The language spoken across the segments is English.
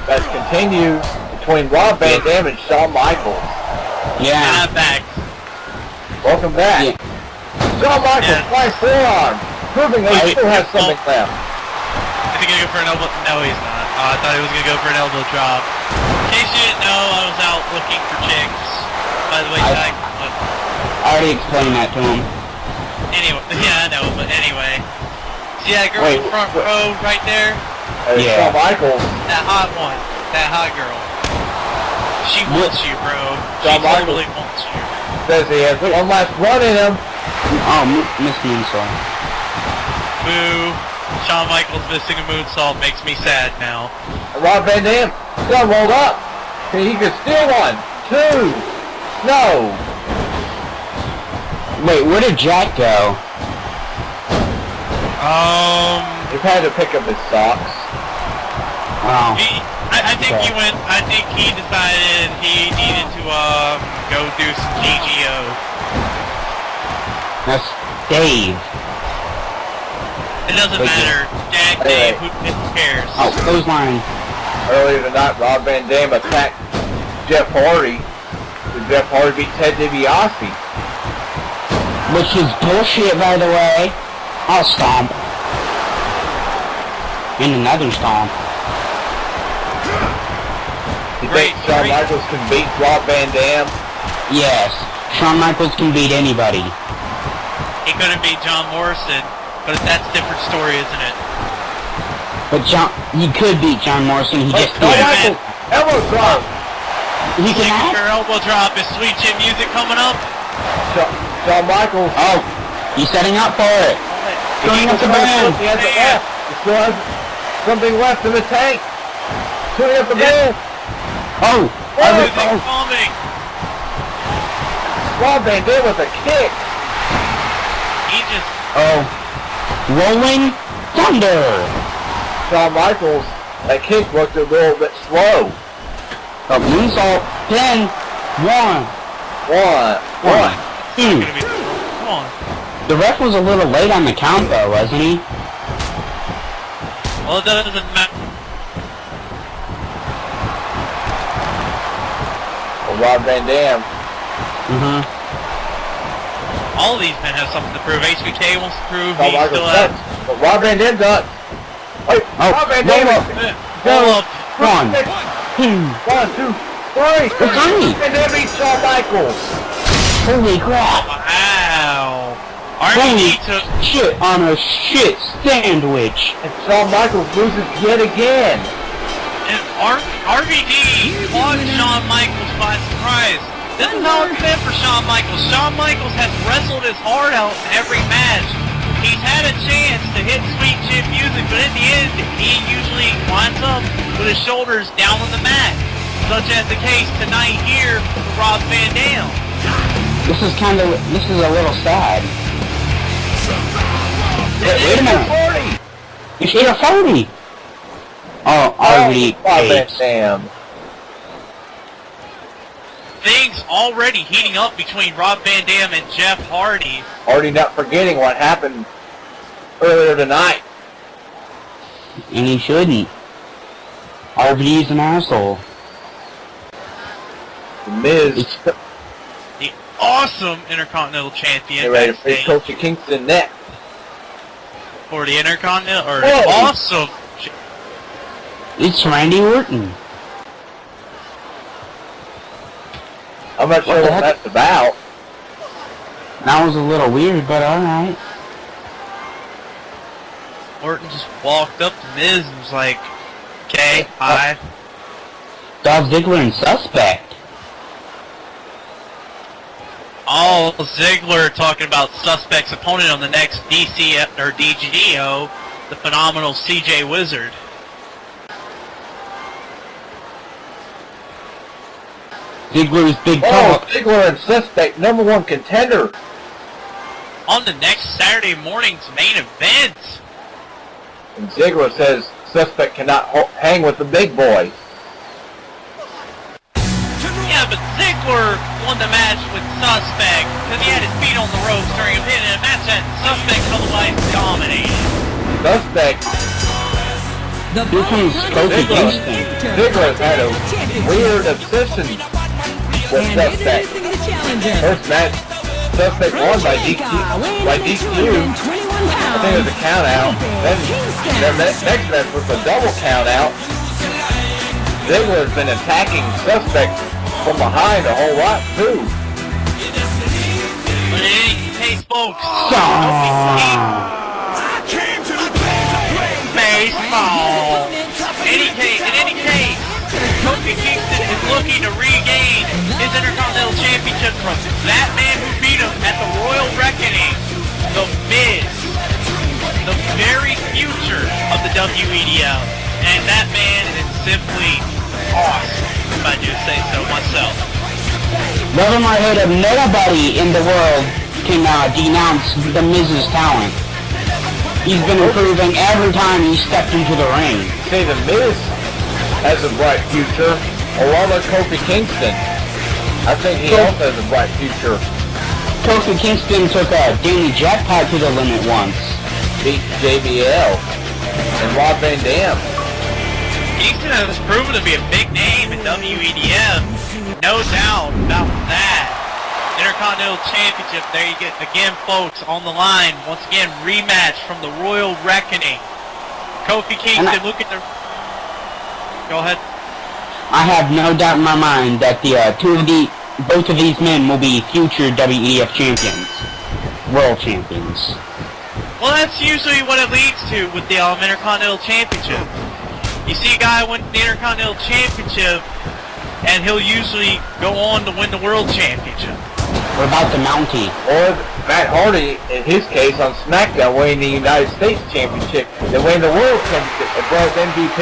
that continues between Rob Van Dam and Shawn Michaels. Yeah. And I'm back. Welcome back. Yeah. Shawn Michaels flies forearm, proving that he still has something left. Is he gonna go for an elbow? No, he's not. I thought he was gonna go for an elbow drop. In case you didn't know, I was out looking for chicks. By the way, I already explained that to him. anyway, yeah, I know, but anyway. See that girl in the front row right there? Yeah. Shawn Michaels. That hot one. That hot girl. She wants you, bro. She Shawn Michaels totally wants you. says he has one last run in him. Oh, missed the moonsault. Boo. Shawn Michaels missing a moonsault makes me sad now. Rob Van Dam still rolled up. He could steal one. Two. No. Wait, where did Jack go? He had to pick up his socks. Oh. I think he went, I think he decided he needed to, go do some GGO. That's Dave. It doesn't matter. Jack, Hey. Dave, who cares? Oh, clothesline. Earlier tonight, Rob Van Dam attacked Jeff Hardy. Jeff Hardy beat Ted DiBiase. Which is bullshit, by the way. I'll stomp. And another stomp. You think Shawn Michaels can beat Rob Van Dam? Yes. Shawn Michaels can beat anybody. He couldn't beat John Morrison, but that's a different story, isn't it? But he could beat John Morrison. He just Shawn did. Michaels, elbow drop. He can Signature elbow drop. Is Sweet Chin Music coming up? Shawn Michaels. Oh, he's setting up for it. Going up the band. He has it left. He still has something left in the tank. Shooting up the band. Oh, Music's coming. Rob Van Dam with a kick. He just... oh, rolling thunder. Shawn Michaels, that kick looked a little bit slow. A moonsault. 10, 1, One. 2. Gonna be... Come on. The ref was a little late on the count, though, wasn't he? Well, it doesn't matter. Well, Rob Van Dam. All of these men have something to prove. HBK wants to prove Shawn he Michaels still ducks. has... But Rob Van Dam ducks. Wait, Rob Van Dam. Roll up. 1, 2. 1, 2, 3. Three. And then beat Shawn Michaels. Holy crap. Wow. Holy RVD took... shit on a shit sandwich. And Shawn Michaels loses yet again. And RVD caught Shawn Michaels by surprise. This is how it's been for Shawn Michaels. Shawn Michaels has wrestled his heart out in every match. He's had a chance to hit Sweet Chin Music, but in the end, he usually winds up with his shoulders down on the mat. Such as the case tonight here with Rob Van Dam. This is a little sad. Wait a minute. You hit a 40. Oh, already. Rob Van Dam. Things already heating up between Rob Van Dam and Jeff Hardy. Already not forgetting what happened earlier tonight. And he shouldn't. RVD's an asshole. The Miz. The awesome Intercontinental Champion. Get ready to face backstage Kofi Kingston next. for the Intercontinental, or Whoa. awesome. It's Randy Orton. I'm not sure the what heck? that's about. That was a little weird, but alright. Orton just walked up to Miz and was like, okay, hi. Dolph Ziggler and Suspect. Oh, Ziggler talking about Suspect's opponent on the next DC or DGO, the phenomenal CJ Wizard. Ziggler's big Oh, talk. Ziggler and Suspect, #1 contender. On the next Saturday morning's main event. And Ziggler says Suspect cannot hang with the big boy. Yeah, but Ziggler won the match with Suspect because he had his feet on the ropes during a pin in a match that Suspect otherwise dominated. Suspect Here comes Kofi Kingston. Ziggler's had a weird obsession with Suspect. First match, Suspect won by DQ. I think it was a count out. Then their next match was a double count out. Ziggler's been attacking Suspect from behind a whole lot too. But in any case, folks, baseball. In any case, Kofi Kingston is looking to regain his Intercontinental Championship from that man who beat him at the Royal Reckoning, The Miz, the very future of the WEDF. And that man is simply awesome, if I do say so myself. Love him or hate him, nobody in the world can denounce The Miz's talent. He's been improving every time he stepped into the ring. See, The Miz has a bright future, along with Kofi Kingston. I think he also has a bright future. Kofi Kingston took a Danny Jackpot to the limit once. Beat JBL and Rob Van Dam. Kingston has proven to be a big name in WEDF. No doubt about that. Intercontinental Championship, there you get again, folks, on the line. Once again, rematch from the Royal Reckoning. Kofi Kingston, look at the... Go ahead. I have no doubt in my mind that both of these men will be future WEDF champions, world champions. Well, that's usually what it leads to with the Intercontinental Championship. You see a guy win the Intercontinental Championship, and he'll usually go on to win the World Championship. What about the Mountie? Or Matt Hardy, in his case, on SmackDown, winning the United States Championship, then winning the World Championship as well as MVP.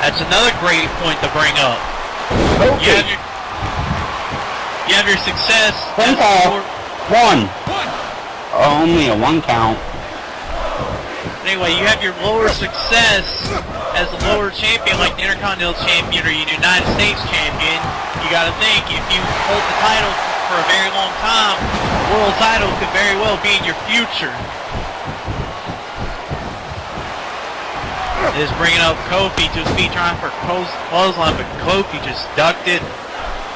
That's another great point to bring up. Okay. You have your success. One. Only a one count. Anyway, you have your lower success as a lower champion, like the Intercontinental Champion or your United States Champion. You got to think, if you hold the title for a very long time, the world title could very well be in your future. Is bringing up Kofi to his feet, trying for clothesline, but Kofi just ducked it.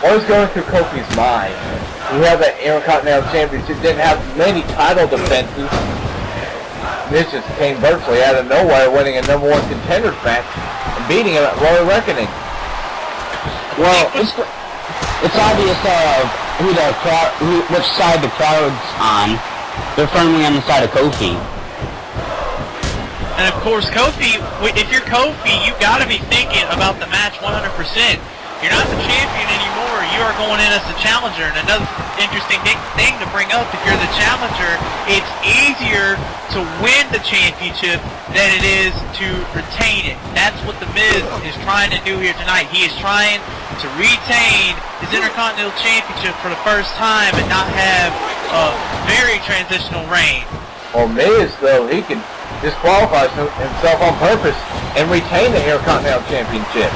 What was going through Kofi's mind? He had that Intercontinental Championship, didn't have many title defenses. This just came virtually out of nowhere, winning a #1 contenders match and beating him at Royal Reckoning. Well, it's obvious which side the crowd's on. They're firmly on the side of Kofi. And of course, Kofi, if you're Kofi, you got to be thinking about the match 100%. You're not the champion anymore. You are going in as the challenger. And another interesting thing to bring up, if you're the challenger, it's easier to win the championship than it is to retain it. That's what The Miz is trying to do here tonight. He is trying to retain his Intercontinental Championship for the first time and not have a very transitional reign. Well, Miz, though, he can disqualify himself on purpose and retain the Intercontinental Championship.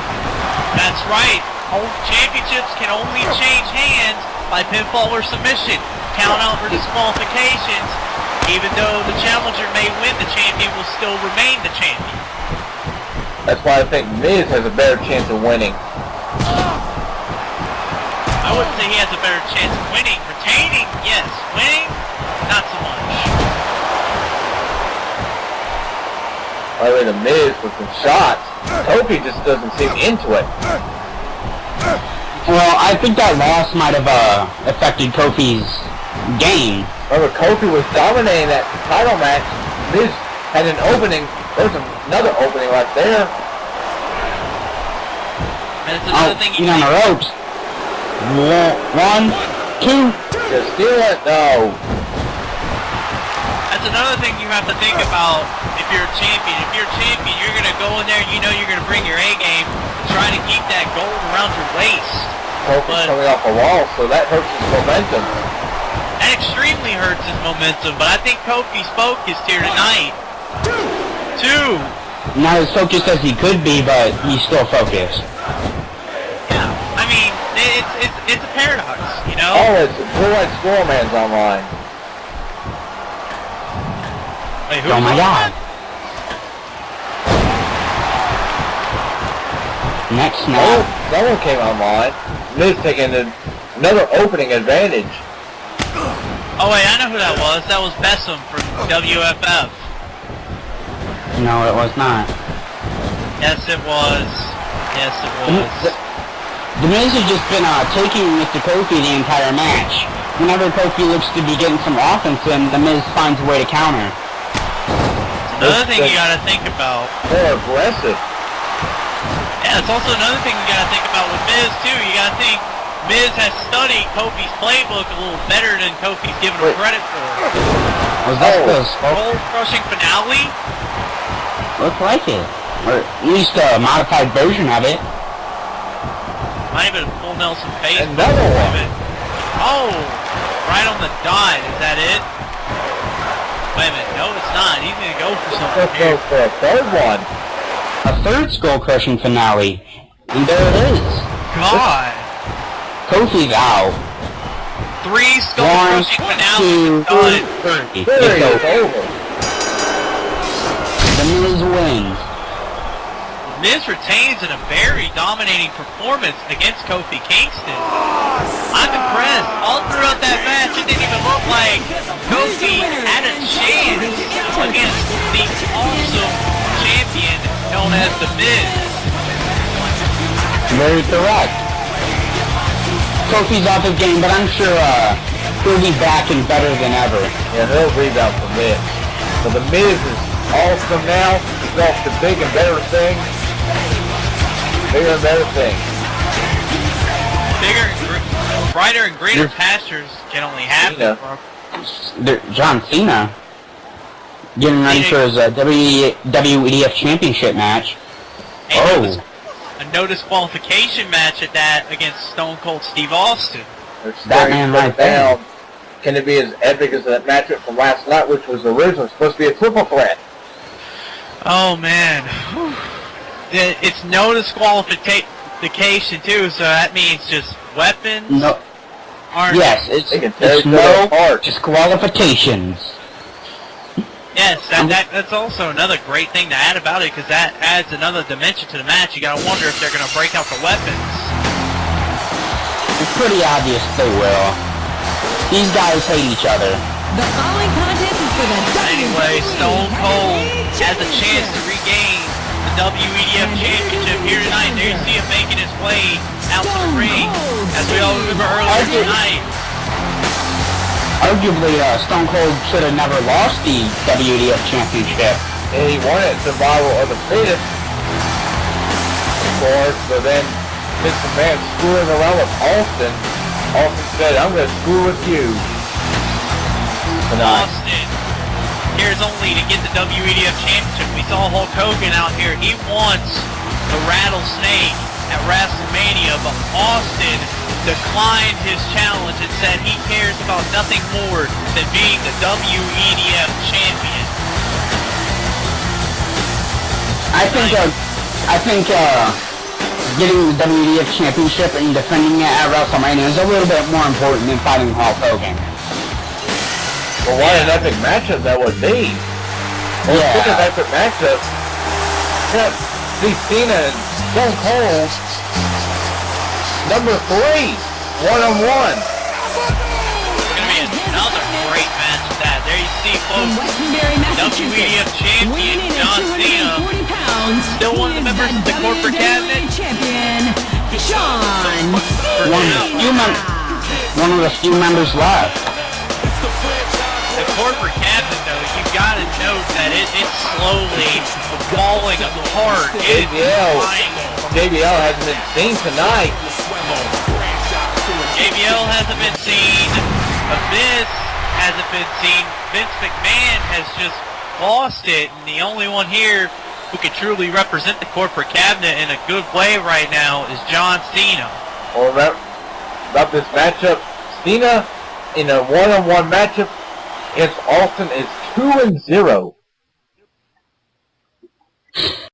That's right. Championships can only change hands by pinfall or submission, count out or disqualifications. Even though the challenger may win, the champion will still remain the champion. That's why I think Miz has a better chance of winning. I wouldn't say he has a better chance of winning. Retaining, yes. Winning, not so much. By the way, The Miz with some shots. Kofi just doesn't seem into it. Well, I think that loss might have affected Kofi's game. Remember, Kofi was dominating that title match. Miz had an opening. There's another opening right there. And it's another thing he's on the ropes. 1, 2. Just steal it? No. That's another thing you have to think about if you're a champion. If you're a champion, you're going to go in there, you know you're going to bring your A game, try to keep that gold around your waist. Kofi's coming off a wall, so that hurts his momentum. That extremely hurts his momentum, but I think Kofi's focused here tonight. Two. Not as focused as he could be, but he's still focused. Yeah, I mean, it's a paradox, you know? Oh, it's Blue-White Squirrelman's online. Wait, Oh my god. Next snap. Someone came online. Miz taking another opening advantage. Oh wait, I know who that was. That was Bessem from WFF. No, it was not. Yes, it was. Yes, it was. The Miz has just been taking Mr. Kofi the entire match. Whenever Kofi looks to be getting some offense in, the Miz finds a way to counter. Another thing you gotta think about. More aggressive. Yeah, it's also another thing you gotta think about with Miz too. You gotta think Miz has studied Kofi's playbook a little better than Kofi's given him credit for. Was that the skull-crushing finale? Looks like it. Or at least a modified version of it. Might have been a full Nelson face. Another one. Oh, right on the dot. Is that it? Wait a minute. No, it's not. He's gonna go for something here. For a third one. A third skull-crushing finale. And there it is. God. Kofi's out. 3 skull-crushing finales done. It's over. The Miz wins. Miz retains in a very dominating performance against Kofi Kingston. I'm impressed. All throughout that match, it didn't even look like Kofi had a chance against the awesome champion known as The Miz. Very correct. Kofi's off his game, but I'm sure he'll be back and better than ever. Yeah, he'll rebound from Miz. But The Miz is awesome now. He's off to big and better things. Bigger and better things. Bigger and brighter and greener pastures can only happen. John Cena getting ready for his WEDF Championship match. And a no disqualification match at that against Stone Cold Steve Austin. That man right there. Can it be as epic as that matchup from last night, which was originally supposed to be a triple threat? Oh man. It's no disqualification too, so that means just weapons. No. Yes, it's no disqualifications. Yes, that's also another great thing to add about it, because that adds another dimension to the match. You gotta wonder if they're gonna break out the weapons. It's pretty obvious they will. These guys hate each other. The following contest is for the Anyway, Stone Cold has a chance to regain the WEDF Championship here tonight. There you see him making his way out to the ring. As we all remember earlier tonight. Arguably, Stone Cold should have never lost the WEDF Championship. And he won it survival of the fittest, of course, but then Vince McMahon screwing around with Austin. Austin said, I'm going to screw with you tonight. Austin, here's only to get the WEDF Championship. We saw Hulk Hogan out here. He wants the Rattlesnake at WrestleMania, but Austin declined his challenge and said he cares about nothing more than being the WEDF champion. I think getting the WEDF championship and defending it at WrestleMania is a little bit more important than fighting Hulk Hogan. Well, what an epic matchup that would be. Well, speaking of epic matchup, see Cena and Stone Cold. Number 3, one-on-one. It's going to be another great match with that. There you see, folks, WEDF champion John Cena, still one of the members of the corporate cabinet. Champion, Shawn One of the few members left. The corporate cabinet, though, you've got to note that it's slowly falling apart. JBL hasn't been seen tonight. JBL hasn't been seen. Abyss hasn't been seen. Vince McMahon has just lost it, and the only one here who can truly represent the corporate cabinet in a good way right now is John Cena. Well, about this matchup, Cena in a one-on-one matchup against Austin is 2-0.